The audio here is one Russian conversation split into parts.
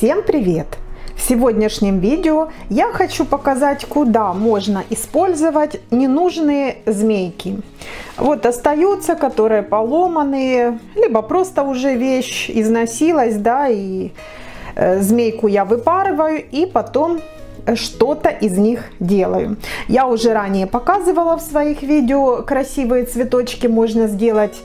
Всем привет! В сегодняшнем видео я хочу показать, куда можно использовать ненужные змейки. Вот остаются, которые поломанные, либо просто уже вещь износилась, да, и змейку я выпарываю и потом что-то из них делаю. Я уже ранее показывала в своих видео, красивые цветочки можно сделать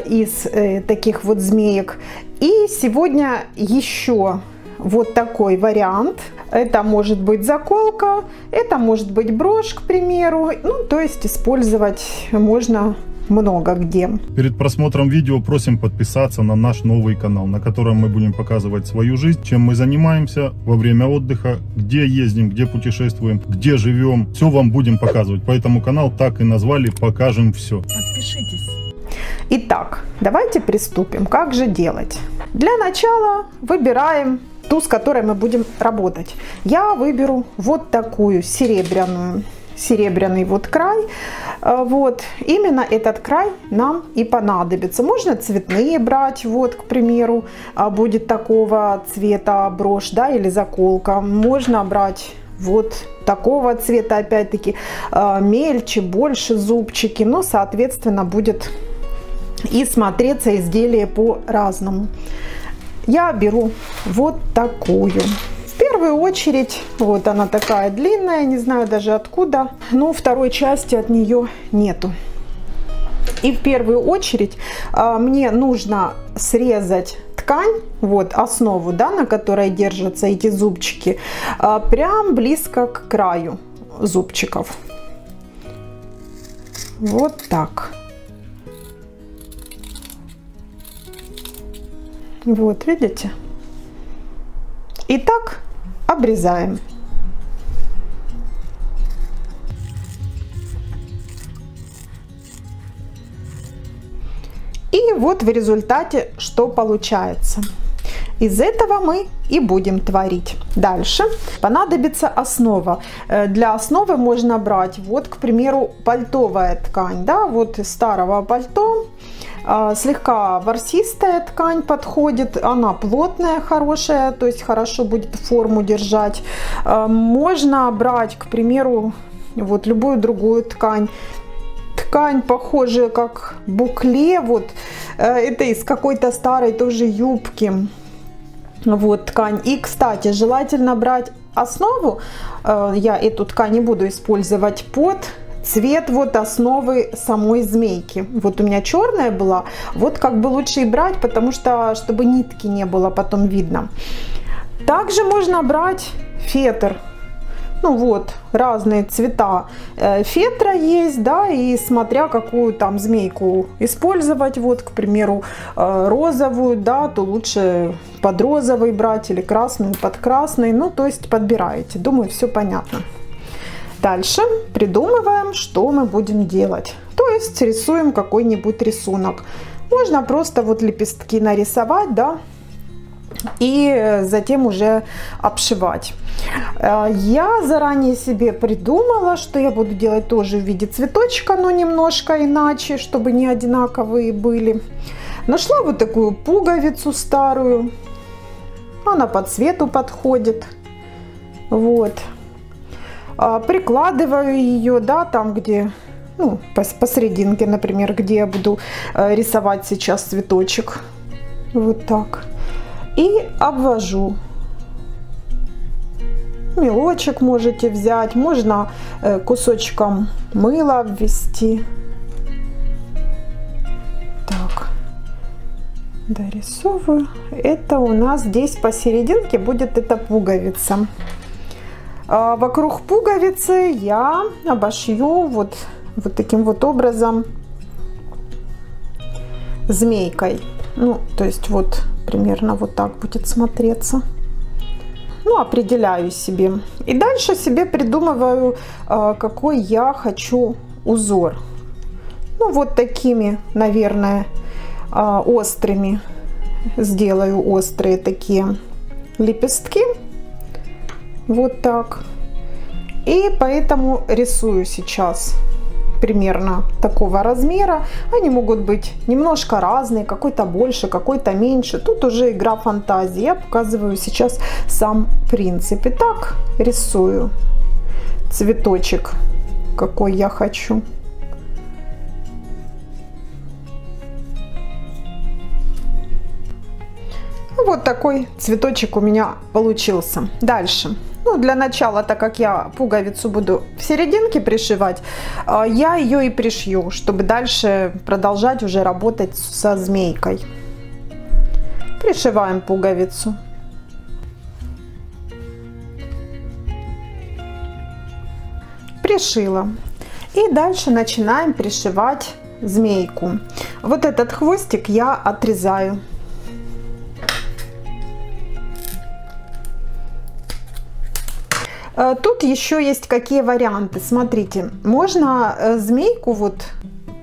из таких вот змеек. И сегодня еще вот такой вариант. Это может быть заколка, это может быть брошь, к примеру. Ну, то есть использовать можно много где. Перед просмотром видео просим подписаться на наш новый канал, на котором мы будем показывать свою жизнь, чем мы занимаемся во время отдыха, где ездим, где путешествуем, где живем. Все вам будем показывать. Поэтому канал так и назвали «Покажем все». Подпишитесь. Итак, давайте приступим. Как же делать? Для начала выбираем ту, с которой мы будем работать. Я выберу вот такую серебряный вот край. Вот именно этот край нам и понадобится. Можно цветные брать, вот, к примеру, будет такого цвета брошь, да, или заколка. Можно брать вот такого цвета, опять-таки мельче, больше зубчики, но соответственно будет и смотреться изделие по-разному. Я беру вот такую. В первую очередь, вот она такая длинная, не знаю даже откуда, но второй части от нее нету. И в первую очередь мне нужно срезать ткань, вот основу, да, на которой держатся эти зубчики, прям близко к краю зубчиков. Вот так. Вот, видите? И так обрезаем. И вот в результате что получается. Из этого мы и будем творить. Дальше понадобится основа. Для основы можно брать, вот, к примеру, пальтовая ткань, да, вот из старого пальто. Слегка ворсистая ткань подходит, она плотная, хорошая, то есть хорошо будет форму держать. Можно брать, к примеру, вот любую другую ткань. Ткань похожая как букле, вот это из какой-то старой тоже юбки. Вот ткань. И, кстати, желательно брать основу, я эту ткань не буду использовать, под цвет вот основы самой змейки. Вот у меня черная была, вот как бы лучше и брать, потому что чтобы нитки не было потом видно. Также можно брать фетр. Ну вот, разные цвета фетра есть, да, и смотря какую там змейку использовать, вот, к примеру, розовую, да, то лучше под розовый брать или красную под красный, ну, то есть подбираете. Думаю, все понятно. Дальше придумываем, что мы будем делать. То есть рисуем какой-нибудь рисунок. Можно просто вот лепестки нарисовать, да, и затем уже обшивать. Я заранее себе придумала, что я буду делать тоже в виде цветочка, но немножко иначе, чтобы не одинаковые были. Нашла вот такую пуговицу старую. Она по цвету подходит. Вот. Прикладываю ее, да, там, где, ну, посерединке, например, где я буду рисовать сейчас цветочек. Вот так. И обвожу. Мелочек можете взять, можно кусочком мыла ввести. Так, дорисовываю. Это у нас здесь посерединке будет эта пуговица. Вокруг пуговицы я обошью вот таким вот образом змейкой. Ну, то есть вот примерно вот так будет смотреться. Ну, определяю себе. И дальше себе придумываю, какой я хочу узор. Ну, вот такими, наверное, острыми. Сделаю острые такие лепестки. Вот так. И поэтому рисую сейчас примерно такого размера. Они могут быть немножко разные, какой-то больше, какой-то меньше. Тут уже игра фантазии. Я показываю сейчас сам принцип. Итак, рисую цветочек, какой я хочу. Вот такой цветочек у меня получился. Дальше. Ну, для начала, так как я пуговицу буду в серединке пришивать, я ее и пришью, чтобы дальше продолжать уже работать со змейкой. Пришиваем пуговицу. Пришила. И дальше начинаем пришивать змейку. Вот этот хвостик я отрезаю. Тут еще есть какие варианты. Смотрите, можно змейку вот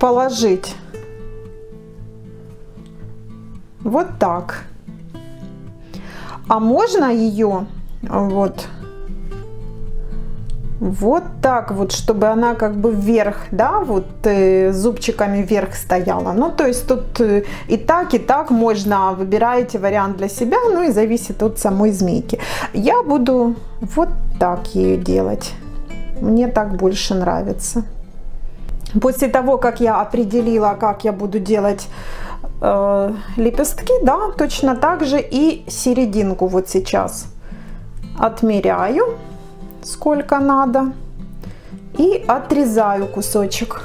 положить вот так. А можно ее вот так вот, чтобы она как бы вверх, да, вот зубчиками вверх стояла. Ну, то есть тут и так можно, выбираете вариант для себя, ну и зависит от самой змейки. Я буду вот так ее делать. Мне так больше нравится. После того, как я определила, как я буду делать лепестки, да, точно так же и серединку вот сейчас отмеряю, сколько надо, и отрезаю кусочек.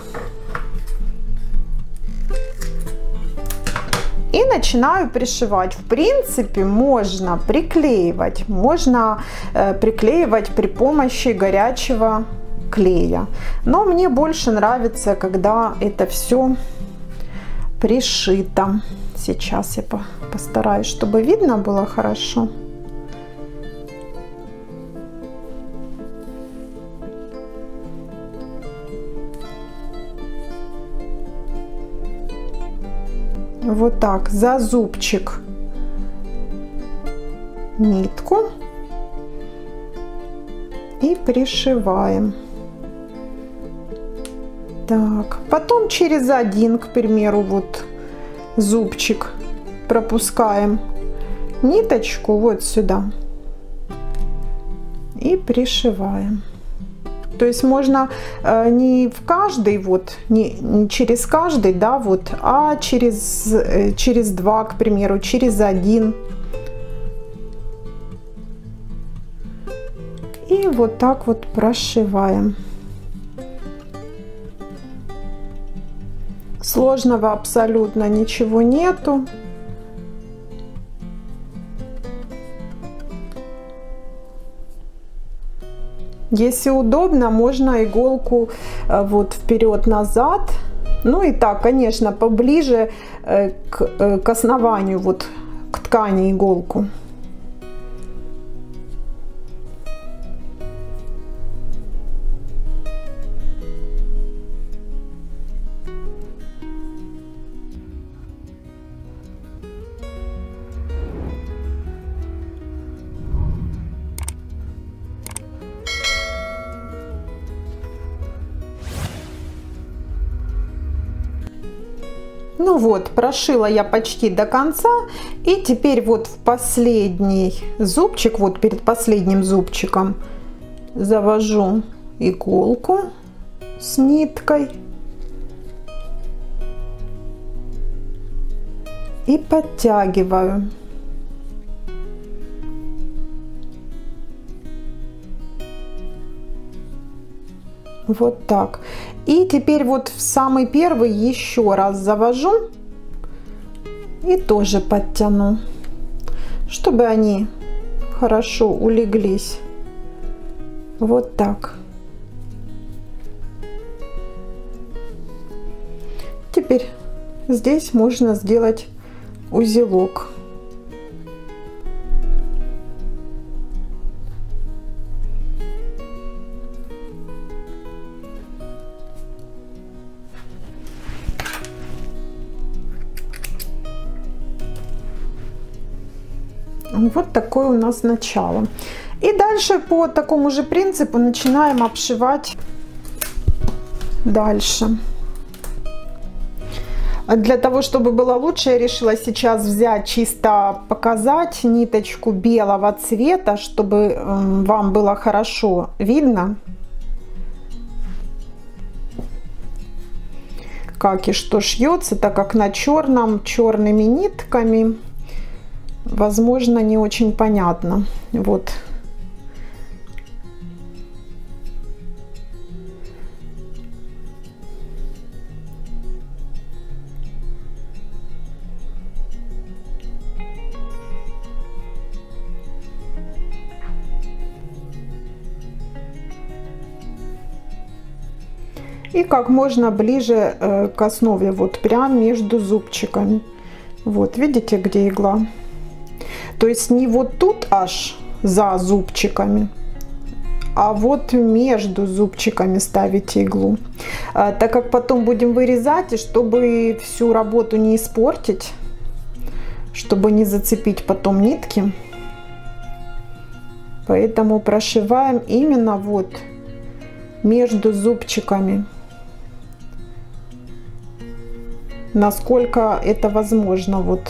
И начинаю пришивать. В принципе, можно приклеивать. Можно приклеивать при помощи горячего клея. Но мне больше нравится, когда это все пришито. Сейчас я постараюсь, чтобы видно было хорошо. Вот так, за зубчик нитку и пришиваем. Так, потом через один, к примеру, вот зубчик пропускаем ниточку вот сюда и пришиваем. То есть можно не в каждый, вот, не через каждый, да, вот, а через два, к примеру, через один. И вот так вот прошиваем. Сложного абсолютно ничего нету. Если удобно, можно иголку вот вперед-назад. Ну и так, конечно, поближе к основанию, вот к ткани иголку. Ну вот, прошила я почти до конца, и теперь вот в последний зубчик, вот перед последним зубчиком, завожу иголку с ниткой и подтягиваю. Вот так. И теперь вот в самый первый еще раз завожу и тоже подтяну, чтобы они хорошо улеглись. Вот так. Теперь здесь можно сделать узелок. Вот такое у нас начало. И дальше по такому же принципу начинаем обшивать Дальше. Для того, чтобы было лучше, я решила сейчас взять, чисто показать ниточку белого цвета, чтобы вам было хорошо видно, как и что шьется, так как на черном, черными нитками, возможно, не очень понятно. Вот. И как можно ближе к основе, вот прям между зубчиками. Вот, видите, где игла? То есть не вот тут аж за зубчиками, а вот между зубчиками ставите иглу. Так как потом будем вырезать, и чтобы всю работу не испортить, чтобы не зацепить потом нитки, поэтому прошиваем именно вот между зубчиками, насколько это возможно. Вот.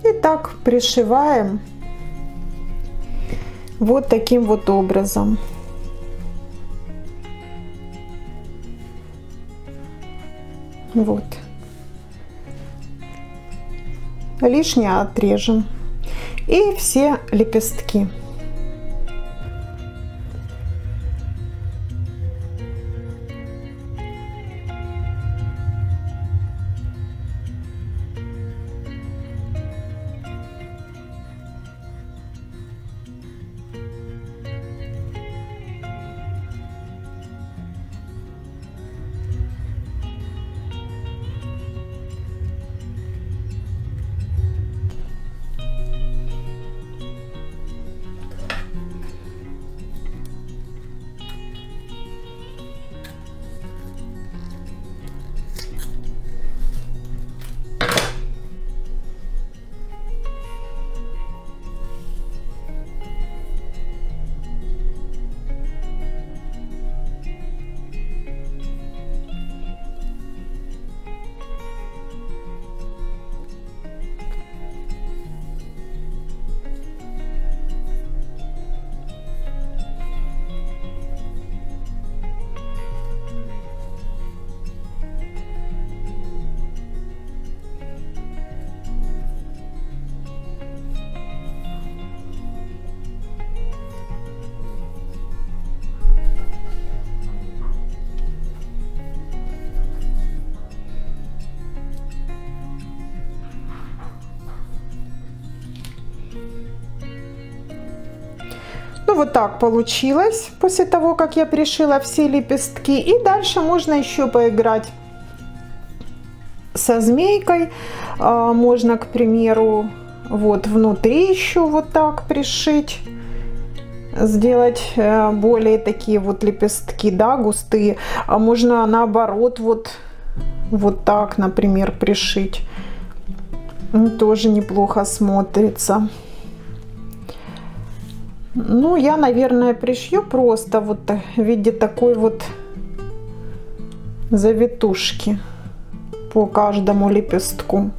И так пришиваем вот таким вот образом. Вот. Лишнее отрежем. И все лепестки. Ну вот так получилось после того, как я пришила все лепестки. И дальше можно еще поиграть со змейкой. Можно, к примеру, вот внутри еще вот так пришить, сделать более такие вот лепестки, да, густые. А можно наоборот вот так, например, пришить. Тоже неплохо смотрится. Ну, я, наверное, пришью просто вот в виде такой вот завитушки по каждому лепестку.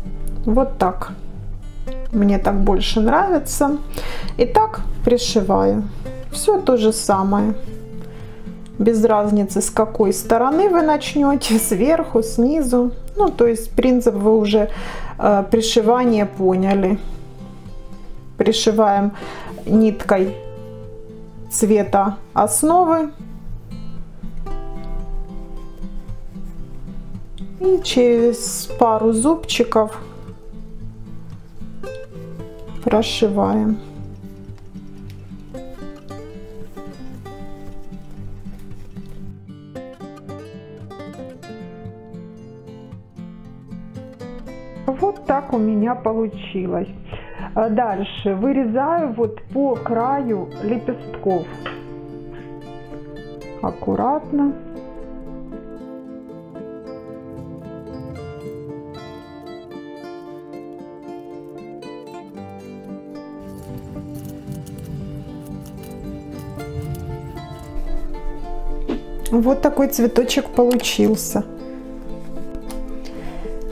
Вот так. Мне так больше нравится. И так пришиваю. Все то же самое. Без разницы, с какой стороны вы начнете, сверху, снизу. Ну, то есть принцип вы уже пришивание поняли. Пришиваем ниткой цвета основы и через пару зубчиков прошиваем. Вот так у меня получилось. Дальше вырезаю вот по краю лепестков. Аккуратно. Вот такой цветочек получился.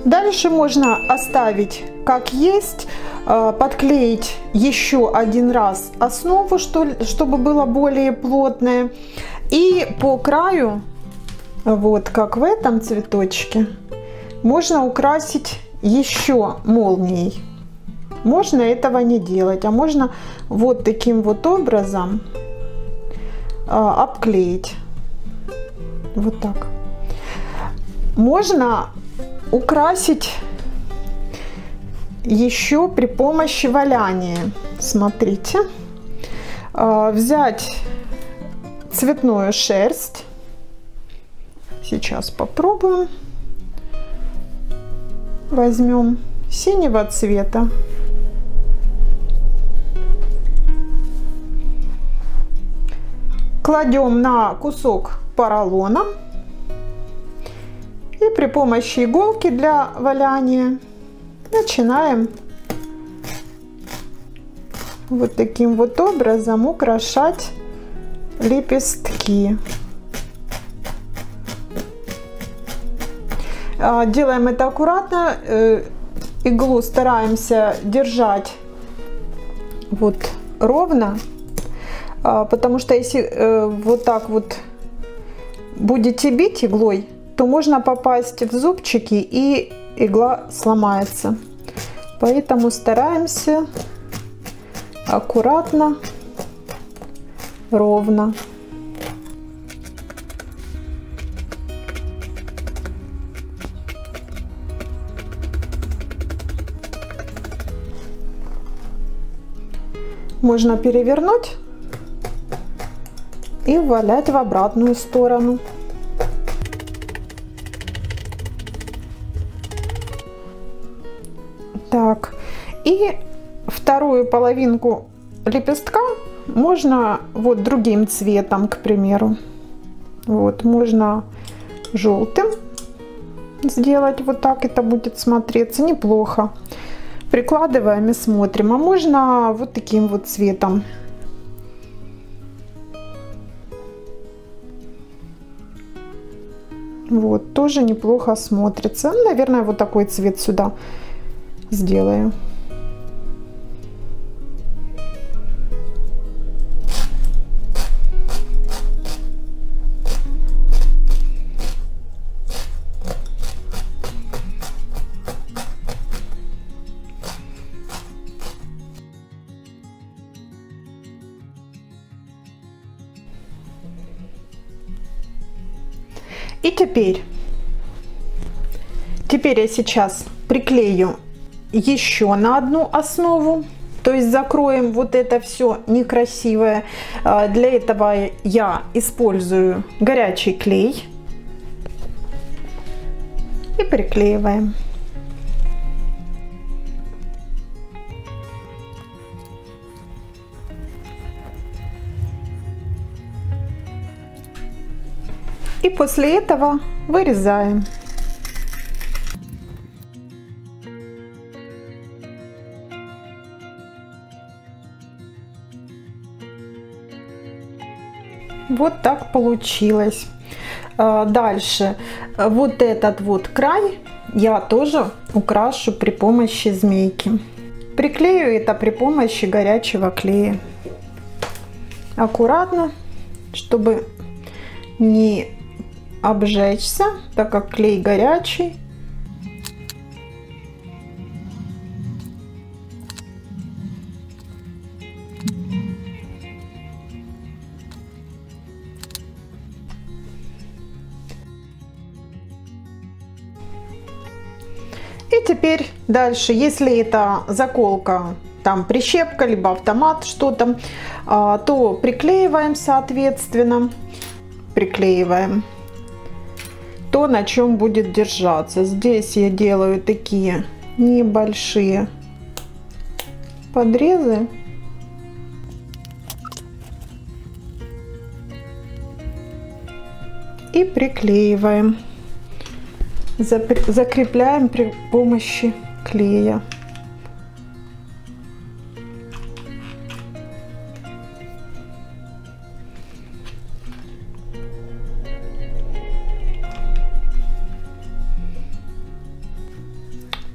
Дальше можно оставить как есть, подклеить еще один раз основу, чтобы было более плотное. И по краю, вот как в этом цветочке, можно украсить еще молнией. Можно этого не делать, а можно вот таким вот образом обклеить. Вот так. Можно украсить еще при помощи валяния. Смотрите. Взять цветную шерсть. Сейчас попробуем. Возьмем синего цвета. Кладем на кусок поролона и при помощи иголки для валяния начинаем вот таким вот образом украшать лепестки. Делаем это аккуратно, иглу стараемся держать вот ровно, потому что если вот так вот будете бить иглой, то можно попасть в зубчики и игла сломается. Поэтому стараемся аккуратно, ровно. Можно перевернуть и валять в обратную сторону. Так, и вторую половинку лепестка можно вот другим цветом, к примеру. Вот, можно желтым сделать, вот так это будет смотреться неплохо. Прикладываем и смотрим, а можно вот таким вот цветом. Вот, тоже неплохо смотрится. Наверное, вот такой цвет сюда сделаю. И теперь я сейчас приклею еще на одну основу, то есть закроем вот это все некрасивое. Для этого я использую горячий клей и приклеиваем. И после этого вырезаем. Вот так получилось. Дальше вот этот вот край я тоже украшу при помощи змейки. Приклею это при помощи горячего клея. Аккуратно, чтобы не обжечься, так как клей горячий. И теперь дальше, если это заколка, там прищепка, либо автомат, что-то, то приклеиваем соответственно. Приклеиваем то, на чем будет держаться. Здесь я делаю такие небольшие подрезы. И приклеиваем. Закрепляем при помощи клея.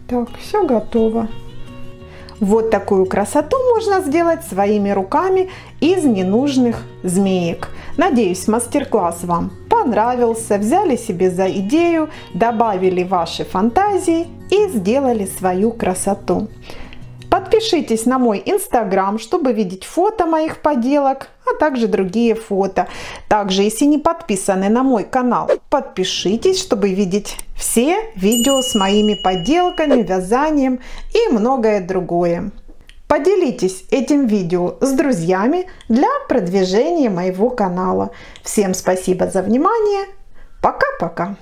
Так, все готово. Вот такую красоту можно сделать своими руками из ненужных змеек. Надеюсь, мастер-класс вам понравился. Взяли себе за идею, добавили ваши фантазии и сделали свою красоту. Подпишитесь на мой инстаграм, чтобы видеть фото моих поделок, а также другие фото. Также, если не подписаны на мой канал, подпишитесь, чтобы видеть все видео с моими поделками, вязанием и многое другое. Поделитесь этим видео с друзьями для продвижения моего канала. Всем спасибо за внимание. Пока-пока.